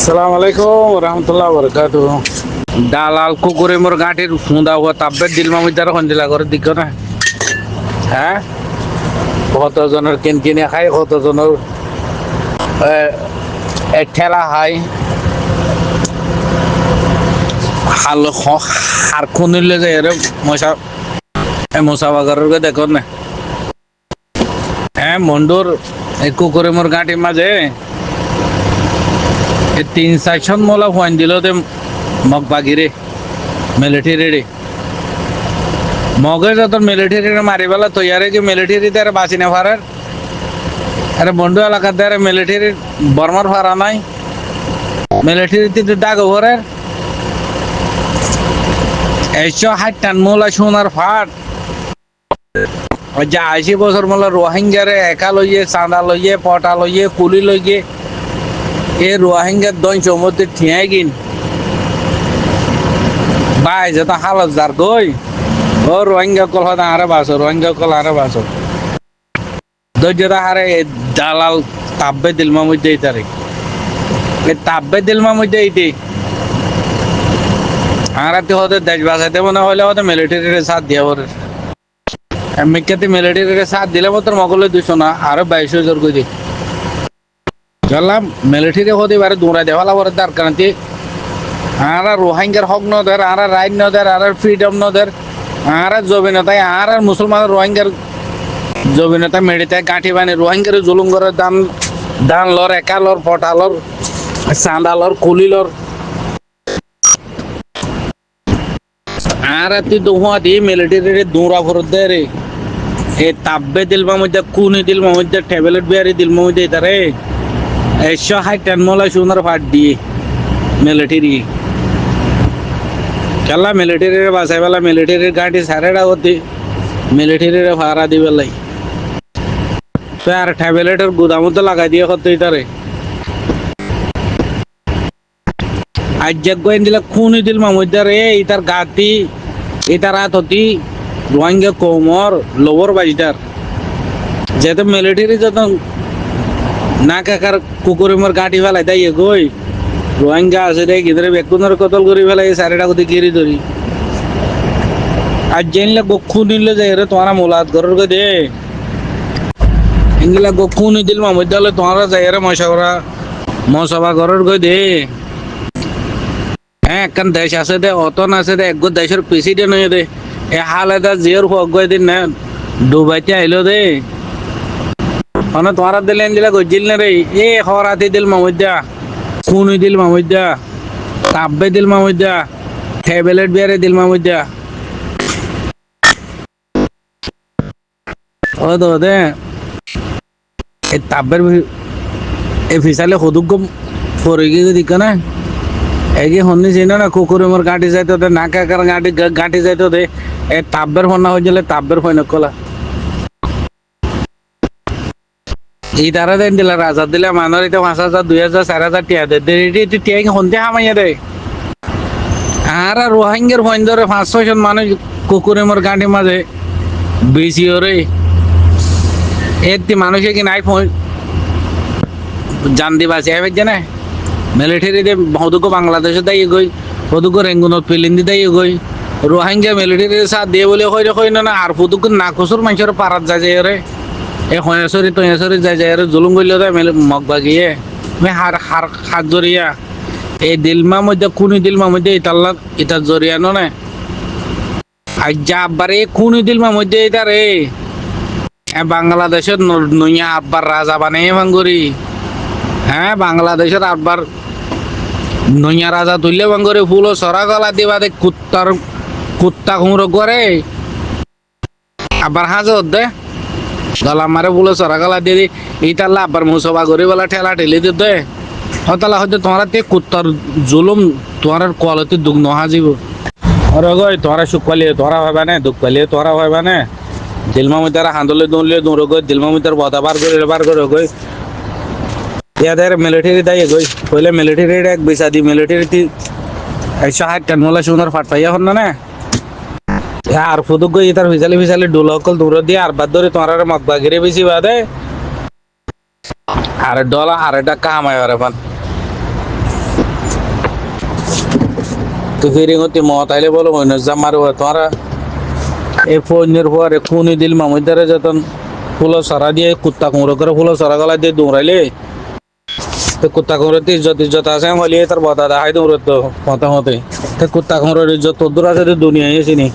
সালাম আলাইকুম রহমতুল্লাহ বরকাত। দালাল কুকুরে মোর গাঁটির ফুঁদা হওয়া তাব্বে দিল মামি তারা সন্দিলা করে দিক না। হ্যাঁ, কতজনের কিনে খাই, কতজনের ঠেলা খাই। হার খুনিলে যে এর মশা বাগারের দেখো না। হ্যাঁ, মন্ডুর এই কুকুরে মোর গাঁটির মাঝে 3-4 মোলা ফাইন দিল দে মগ বাগিরে মিলিটারি রে মগে যত মিলিটারি মারি বেলা তৈয়ারে কি মিলিটারি তার বাঁচি না ফারার। আরে বন্ধু এলাকার দ্বারা মিলিটারি বর্মার ফারা নাই, মিলিটারিতে দাগ ওভারের 160 মোলা সোনার ফাট যা 80 বছর মোলা রোহিঙ্গারে একা লইয়ে, চাঁদা লইয়ে, পটা লইয়ে, কুলি লইয়ে এ রোহিঙ্গার দন চমতে ঠিয়াই গিন বাই যত হালত যার গই ও রোহিঙ্গা কল হতে আরে বাসো, রোহিঙ্গা কল আরে বাসো দৈর্যতা হারে দালাল তাব্বে দিলমা মধ্যে তারে এই তাব্বে দিলমা মধ্যে এইটি আরাতে হতে দেশ বাঁচাইতে মনে হলে হতে মিলিটারির সাথ দিয়া পরে আমেরিকাতে মিলিটারির সাথ দিলে মতো মগলে 200 না আরো 22,000 করে দি চললাম মিলিটারি হতে পারে দৌড়া দেওয়ালা পরে তার কারণ আরা রোহিঙ্গার হক নদের, আরা রাইট নদের, আর ফ্রিডম নদের, আর জবিনতাই আর মুসলমান রোহিঙ্গার জবিনতা মেডিতায় গাঁঠি বানি রোহিঙ্গার জুলুম করে দান লর, একা লর, পটা লর, চাঁদা লর, কুলি লর আর তুই দোহাতি মিলিটারি দৌড়া ফরত দে রে এ তাব্বে দিলমা মধ্যে কুনি দিলমা মধ্যে ট্যাবলেট বিয়ারি দিলমা মধ্যে তারে 160 মোলা সোনার ফাট দিয়ে মিলিটারি খেলা মিলিটারির বাসাই বেলা মিলিটারির গাড়ি সারেটা হতে মিলিটারির ভাড়া দিবে লাই আর ট্যাবলেটের গুদামত লাগাই দিয়ে করতে তারে আজ গোয়েন দিলে খুন দিল মামুদার এই তার গাতি এই তার হাত হতি রোহিঙ্গা কোমর লোবর বাজিটার যেহেতু মিলিটারি যত না কাকার কুকুরে মোর গাঁটি ফেলাই তাই গই রোহিঙ্গা আছে রে গিদরে বেকুনের কতল করি ফেলাই সারেটা কোথায় গিরি ধরি আর জেনলে গক্ষু নিলে যাই রে তোমার মোলাদ ঘরের কে দে এগুলা গক্ষু নি দিল মামুদালে তোমার যাই রে মশাবা ঘরের কে দে হ্যাঁ একখান দেশ আছে দে অতন আছে দে এক দেশের প্রেসিডেন্ট হয়ে দে এ হালে দা জিয়ার হোক দিন না ডুবাইতে আইলো দে মানে তোমার দিলে দিলা গজিল না রে এ হরাতে দিল মামুদা খুনি দিল মামুদা তাব্বে দিল মামুদা ট্যাবলেট বিয়ারে দিল মামুদা ও তো দে এই তাব্বের এই ফিসালে হদুক পরে গিয়ে দিক না এগে হন্নি চিনো না কুকুরে মোর গাঁটি যাইতো দে না কাকার গাঁটি যাইতো দে এ তাব্বের ফোন না হয়ে গেলে তাব্বের ফোন কলা এই তারা দেন দিলা রাজা দিলে মানুষ এটা 5,000, 2,000, 4,000 টিয়া দে টিয়া হন্তে হামাইয়া দে আর রোহিঙ্গার ফোন ধরে 500 জন মানুষ কুকুরে মোর গাঁটি মাঝে বেশি ওরে এতে মানুষে কি নাই ফোন জান দিবা সে জানে মিলিটারি দে হদুকো বাংলাদেশে দাই গই হদুকো রেঙ্গুনত পিলিন্দি দাই গই রোহিঙ্গা মিলিটারির সাথ দিয়ে বলে কই না আর ফুদুকো না কসুর মানুষের পারাত যায় রে এ হয়াসরি তয়াসরি যায় রে জুলুম কইলো দে মগ বাগিয়ে মে হাত জরিয়া এই দিলমা মধ্যে কুনি দিলমা মধ্যে ইতা জরিয়া নে আজ যা আব্বারে কুনি দিলমা মধ্যে এটা রে বাংলাদেশের নইয়া আব্বার রাজা বানাই ভাঙ্গুরি হ্যাঁ বাংলাদেশের আব্বার নইয়া রাজা তুললে ভাঙ্গুরি ফুল সরা গলা দিবা দে কুত্তা কুমড়ো করে আবার হাজত দে গলা মারে ফুলে সরা গলা দিয়ে দি এইটাল্লা আবার মুসবা করে বেলা ঠেলা ঠেলি দে হতালা হয়তো তোমার তে কুত্তার জুলুম তোমার কোয়ালিটি দুঃখ নহা যাব আরে গই তোরা সুখ পালিয়ে তোরা হইবা না দুঃখ পালিয়ে তোরা হইবা না দিলমা মইতারা হান্দলে দৌড়লে দৌড় গই দিলমা মইতার বদা বার করে গই ইয়াদের মিলিটারি দাই গই পহলে মিলিটারি এক বিসা দি মিলিটারি 160 মোলা সোনার ফাট পাইয়া হন না আর ফুদুক গই তার ফিসালে ডোলকল দৌড় দিয়ে আর বাদ ধরে তোমার মগ বাগিরে বেশি বাদে আর ডলা আর এটা কামাই আরে তো ফিরিং হতে মতাইলে বলো মনে জামার তোরা এই ফোনের পরে খুনি দিল মামুদারে যতন ফুলো সরা দিয়ে কুত্তা কুমড়ো করে ফুলো সরা গলা দিয়ে দৌড়াইলে তো কুত্তা কুমড়োতে ইজ্জত ইজ্জত আছে বলি তার বদা দেখাই দৌড়ত মতামতে তো কুত্তা কুমড়োর ইজ্জত তোর আছে তো দুনিয়ায় এসেনি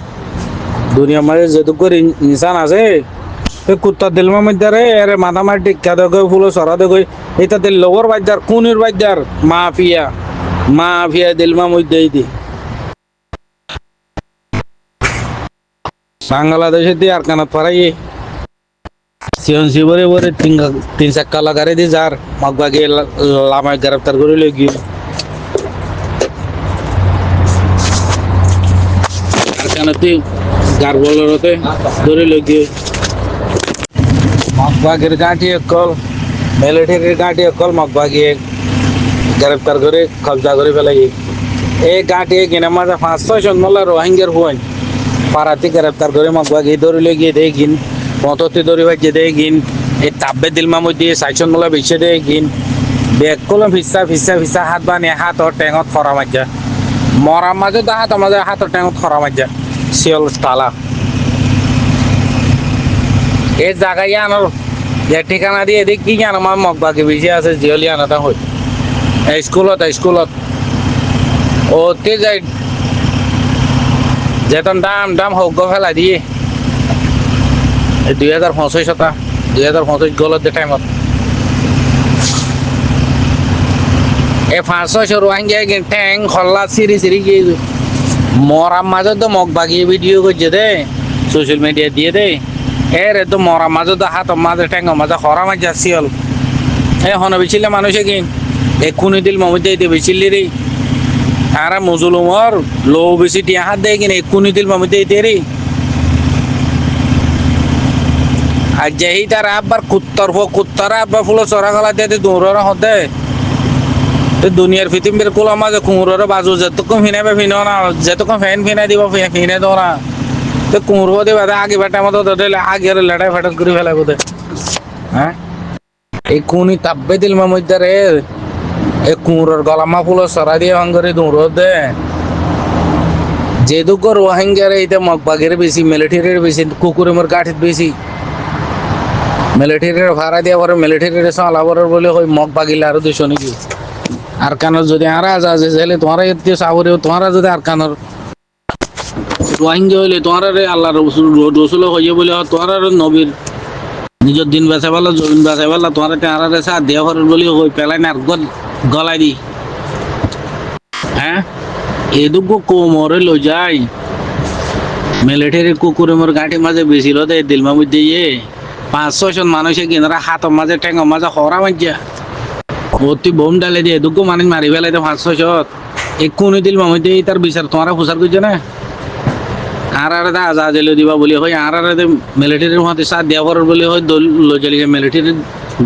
দুনিয়ার মাঝে যেটুকু ইনসান আছে কুত্তা দিল মামুদারে এর মাথা মার টিকা দেখো ফুলো সরা দেখো এটা দিল লোবর বাজার খুনির বাজার মাফিয়া দিল মামুদ দি বাংলাদেশে দিয়ে আর কানাত পারাই সিয়ন শিবরে বরে তিন চাক্কা লাগারে দি যার মগবাগে লামায় গ্রেফতার করে লই গিয়ে আর কানাতে গারবলরতে ধরে লই গিয়ে মগবাগের গাঁটি কল মিলিটারির গাঁটি কল মগবাগে গ্রেফতার করে কবজা করে ফেলাই এই গাঁটি কিনে মাঝে 5-6 জন্মলা রোহিঙ্গার হুয়াই পারাতে গ্রেফতার করে মগবাগে ধরে লই গিয়ে দেখিন পথতে ধরে বাজে দেখিন এই তাব্বে দিল মামুদ দিয়ে 6 জন্মলা বেছে দেখিন ব্যাগ কলম ফিসা হাত বানিয়ে হাত ও টেঙত খরা মাজা মরার মাঝে দা হাত আমাদের হাত ও টেঙত খরা মাজা শিয়ল টালা এই জায়গায় আনার যে ঠিকানা দিয়ে এদিক কি জানো আমার মগবাগে বেশি আছে জিয়লি আনাটা হয় স্কুলত ওতে যাই যেতন দাম হোক ফেলা দিয়ে 2025 গলতে টাইমত এই 500 রোহিঙ্গা ঠ্যাং খল্লা সিরি গিয়ে মরার মাঝে তো মগবাগি ভিডিও করছে দে সোশ্যাল মিডিয়া দিয়ে দে এর তো মরার মাঝে তো হাত মাঝে ঠ্যাং মাঝে খরা মাঝে আসিল এ হন বেছিলে মানুষে কি এক্ষুনি দিল মমুদে দিতে বেছিলি রে আর মুজলুমর লো বেশি টিয়া হাত দেয় কিনা এক্ষুনি দিল মমুদে দিতে রে আর যেই তার আবার কুত্তারা আবার ফুলো চড়া গলা দিয়ে দৌড়ানো হতে দুনিয়ার পৃথিবীর কোলা মাঝে কুমড়োর বাজু যেতক্ষণ ফিনাবে ফিনো না যেতক্ষণ ফ্যান ফিনাই দিব ফিনে দো না তো কুমড়ো দেবে আগে বেটা মতো আগে লেটাই ফেটাত করে ফেলাই বোধ হ্যাঁ এই কুনি তাব্বে দিল মামুদারে এই কুমড়োর গলামা ফুলো চড়া দিয়ে হঙ্গরে দৌড়ো দে যেটুকু রোহিঙ্গার এইটা মগবাগের বেশি মিলিটারির বেশি কুকুরের গাঠিত বেশি মিলিটারির ভাড়া দিয়ে পরে মিলিটারির চালাবার বলে ওই মগ বাগিলে আরো 200 নাকি আর কানোর যদি আরা আছে তাহলে তোমারা এতে সাবরে তোমারা যদি আর কানোর রোহিঙ্গা হইলে তোমার আল্লাহ রসুল হইয়ে বলে তোমার নবীর নিজের দিন বেঁচে পেলো জমিন বেঁচে পেলো তোমার আর সাথ দেওয়া করার বলে ওই পেলাই না আর গলাই দি হ্যাঁ এদুকু কোমরে লো যাই মিলিটারি কুকুরের গাঁটি মাঝে বেশিল দে দিলমামুদ দিয়ে 500 জন মানুষে কিনারা হাতের মাঝে ঠেঙ্গর মাঝে হরা মাঝা অতি বোম ডালে দিয়ে এদুকু মানুষ মারি ফেলাই 500 এক্ষুনি দিল মামুদ দিয়ে তার বিচার তোমারা প্রচার করছে না আর দা জেলে দিবা বলি হয় আর মিলিটারির মধ্যে সাথ দেওয়া করার বলি হয় লো জেলি মিলিটারি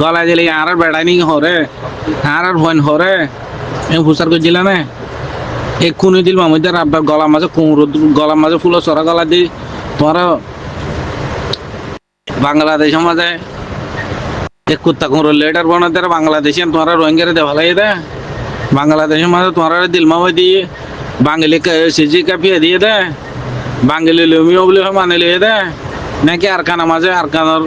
গলা জেলি আর বেড়ানি হরে আর ভন হরে এম প্রচার করছিল না এক্ষুনি দিল মামুদের আপনার গলা মাঝে কুমড়ো গলার মাঝে ফুলো চড়া গলা দিয়ে তোমারা বাংলাদেশের মাঝে কুত্তা কুমড়ো লেটার বানাতে বাংলাদেশে তোমারা রোহিঙ্গারে দেওয়া লাগে দে বাংলাদেশের মাঝে তোমারা দিল মামা দিয়ে বাঙালি সিজি কাপিয়ে দিয়ে দে বাঙালি লমিও বলে মানে লিয়ে দে নাকি আর কানা মাঝে আর কানার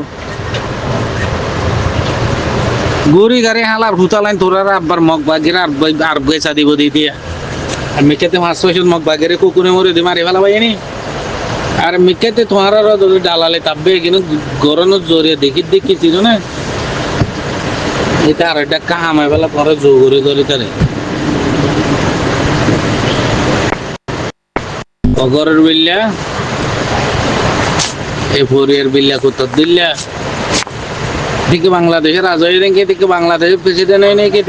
গুড়ি গাড়ি হালার হুতালাইন তোরা আব্বার মগ বাগিরা আর বেচা দিব দিয়ে আর মিকেতে 500 মগ বাগিরে কুকুরে মরে দিয়ে মারি ফেলা পাইনি আর মিকেতে তোমার ডালালে তাপবে কিন্তু গরমের জোরে দেখি ছিল না এটা আর একটা কামাই ফেলা পরে জোরে ধরে তারে অগরের বিল্লা এই ফরিয়ার বিল্লা কোথাও দিল্লা এদিকে বাংলাদেশের রাজা হয়ে এদিকে বাংলাদেশের প্রেসিডেন্ট হয়ে নাকি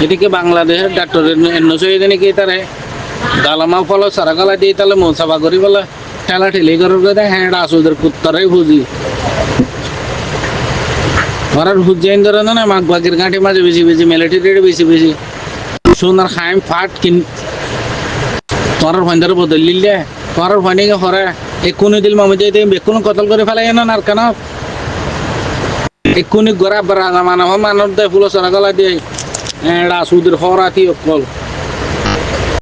এদিকে বাংলাদেশের ডাক্তার হয়ে নাকি তারে গালামা ফলো সারা গালা দিয়ে তাহলে মোসাফা করি বলে ঠেলা ঠেলি করে হ্যাঁ আসুদের কুত্তারাই বুঝি ওরার হুজাইন ধরে না মাঘ বাগের গাঁটি মাঝে বেশি মিলিটারি বেশি সোনার খাইম ফাট কিন তোরার ফাইন্দার বদল লিলে তোরার ফাইনে হরে এক্ষুনি দিল মামুদ বেকুন কতল করে ফেলাই না আর কেন এক্ষুনি গোড়া মানব দেয় ফুলো চড়া গলা দিয়ে এড়া সুদের হরাতি অকল